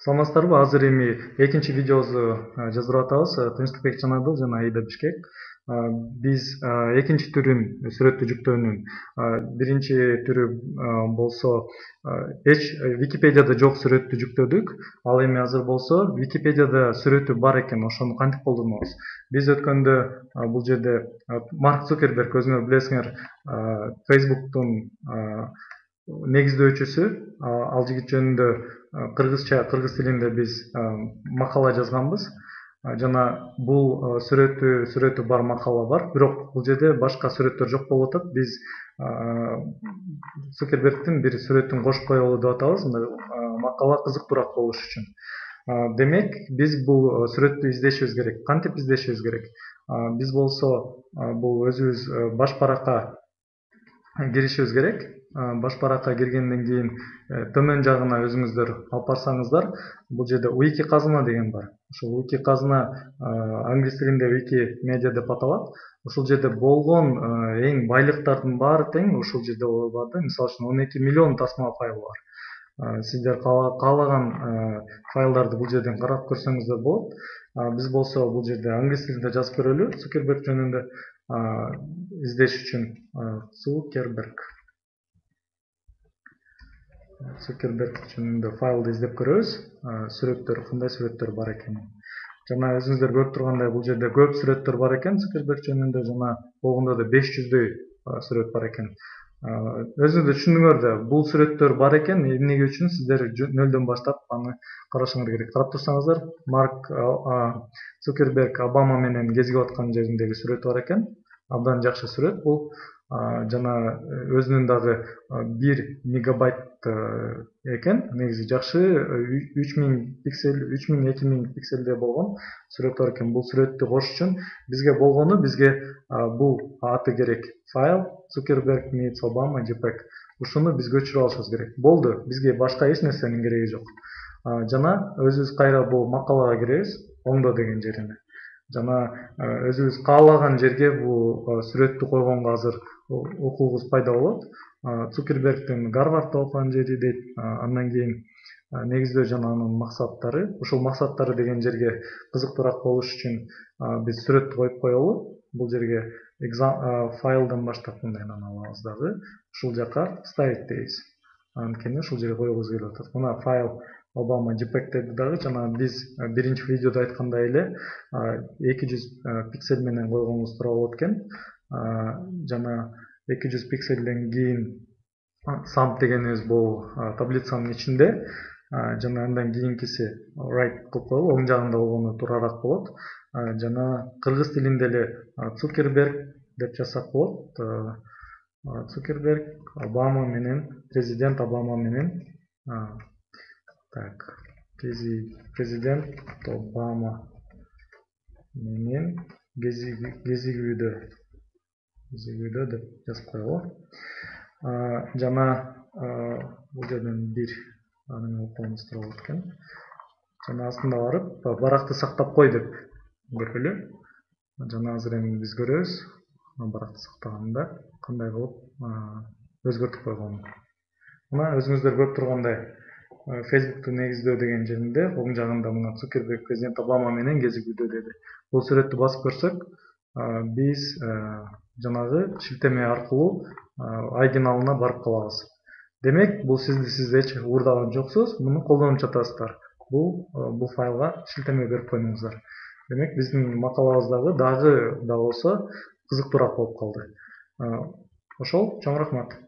Саламатсыздарбы? Азыр эми экинчи видеобузду жаздырып атабыз. Тынчтыкбек Жанадыл жана Аида Бишкек. Биз экинчи түрүн сүрөттү жүктөөнүн биринчи түрү болсо эч Википедияда жок сүрөттү жүктөдүк. Ал эми азыр болсо Википедияда сүрөтү бар экен, ошону кантип колдонобуз? Биз өткөндө бул жерде Марк Цукерберг, өзүңөр билесиңер, Facebooktун негиздөөчүсү, ал жигит жөнүндө кыргыз тилинде биз макала жазганбыз. Жана бул сүрөтү бар макала бар, бирок бул жерде башка сүрөттөр жок болуп атат. Биз Цукербергдин бир сүрөтүн кошуп коелу деп атабыз, макала кызыктуураак болуш үчүн. Демек, биз бул сүрөттү издешибиз керек. Кантип издешибиз керек? Биз болсо бул өзүбүз баш баракка киришибиз керек. Баш баракка киргенден кийин төмөн жагына өзүңүздөр алып барсаңыздар, бул жерде Уики казына деген бар. Ошол Уики казына англис тилинде Wikimedia деп аталат. Ошол жерде болгон эң байлыктардын баары тең ушул жерде бар да. Мисалы үчүн 12 миллион тасма файл бар. Сиздер каалаган файлдарды бул жерден карап көрсөңүздөр болот. Биз болсо бул жерде англис тилинде жазып көрөлү. Цукерберг жөнүндө издеш үчүн Цукерберг жөнүндө файлды издеп көрөбүз. Сүрөттөр, кандай сүрөттөр бар экенин. Жана өзүңүздөр көрүп тургандай, бул жерде көп сүрөттөр бар экен Цукерберг жөнүндө, жана болгондо да 500дөй сүрөт бар экен. Өзүңүздөр түшүндүңөр да, бул сүрөттөр бар экен, эмнеге үчүн сиздер нөлдөн баштап аны карашыңар керек. Карап турсаңыздар, Марк Цукерберг Обама менен кезигип аткан жериндеги сүрөтү бар экен. Абдан жакшы сүрөт бул. Жана өзүнүн дагы 1 мегабайт экен. Негизи жакшы 3000 пиксель, 3000-2000 пикселде болгон сүрөт бар экен. Бул сүрөттү кош үчүн бизге болгону, бизге бул аты керек. Файл Zuckerberg meets Obama JPEG. Ушуну биз көчүрүп алышыбыз керек. Болду, бизге башка эч нерсенин кереги жок. Жана өзүбүз кайра бул макалага киребиз, оңдо деген жерине. Жана өзүбүз каалаган жерге бул сүрөттү койгонго азыр укугубуз пайда болот. Цукербергдин Гарвардда окуган жери дейт. Андан кийин негиздөө жана анын максаттары. Ушул максаттары деген жерге кызыктуураак болуш үчүн биз сүрөттү коюп коелу. Бул жерге файлдан баштап мындайынан алабыз дагы. Ушул жака ставить дейбиз. Анткени ушул жерге койгубуз келип атат. Мына файл Obama JPEG деди дагы. Жана биз биринчи видеодо айткандай эле 200 пиксель менен койгоңуз туура болот экен. Жана 200 пикселден кийин sum дегенибиз бул таблицанын ичинде. Жана андан кийинкиси right кылып коелу, оң жагында болгону туурараак болот. Жана кыргыз тилинде эле Цукерберг деп жазсак болот. Цукерберг Обама менен, президент Обама менен президент Обама менен кезигүүдө деп жазып коелу. Жана бул жерден бир анын окугубуз туура болот экен. Жана астында барып, баракты сактап кой деп көрөлү. Жана азыр эми биз көрөбүз, баракты сактаганында кандай кылып өзгөртүп койгонун. Мына өзүңүздөр көрүп тургандай, Facebook'ту негиздөө деген жеринде оң жагында мына Цукерберг президент Обама менен кезигүүдө деди. Бул сүрөттү басып көрсөк, биз жанагы шилтеме аркылуу оригиналына барып калабыз. Демек, бул сиз эч уурдаган жоксуз, муну колдонуп жатасыздар. Бул файлга шилтеме берип койдуңуздар. Демек, биздин макалабыз дагы да болсо кызыктуураак болуп калды. Ошол, чоң рахмат.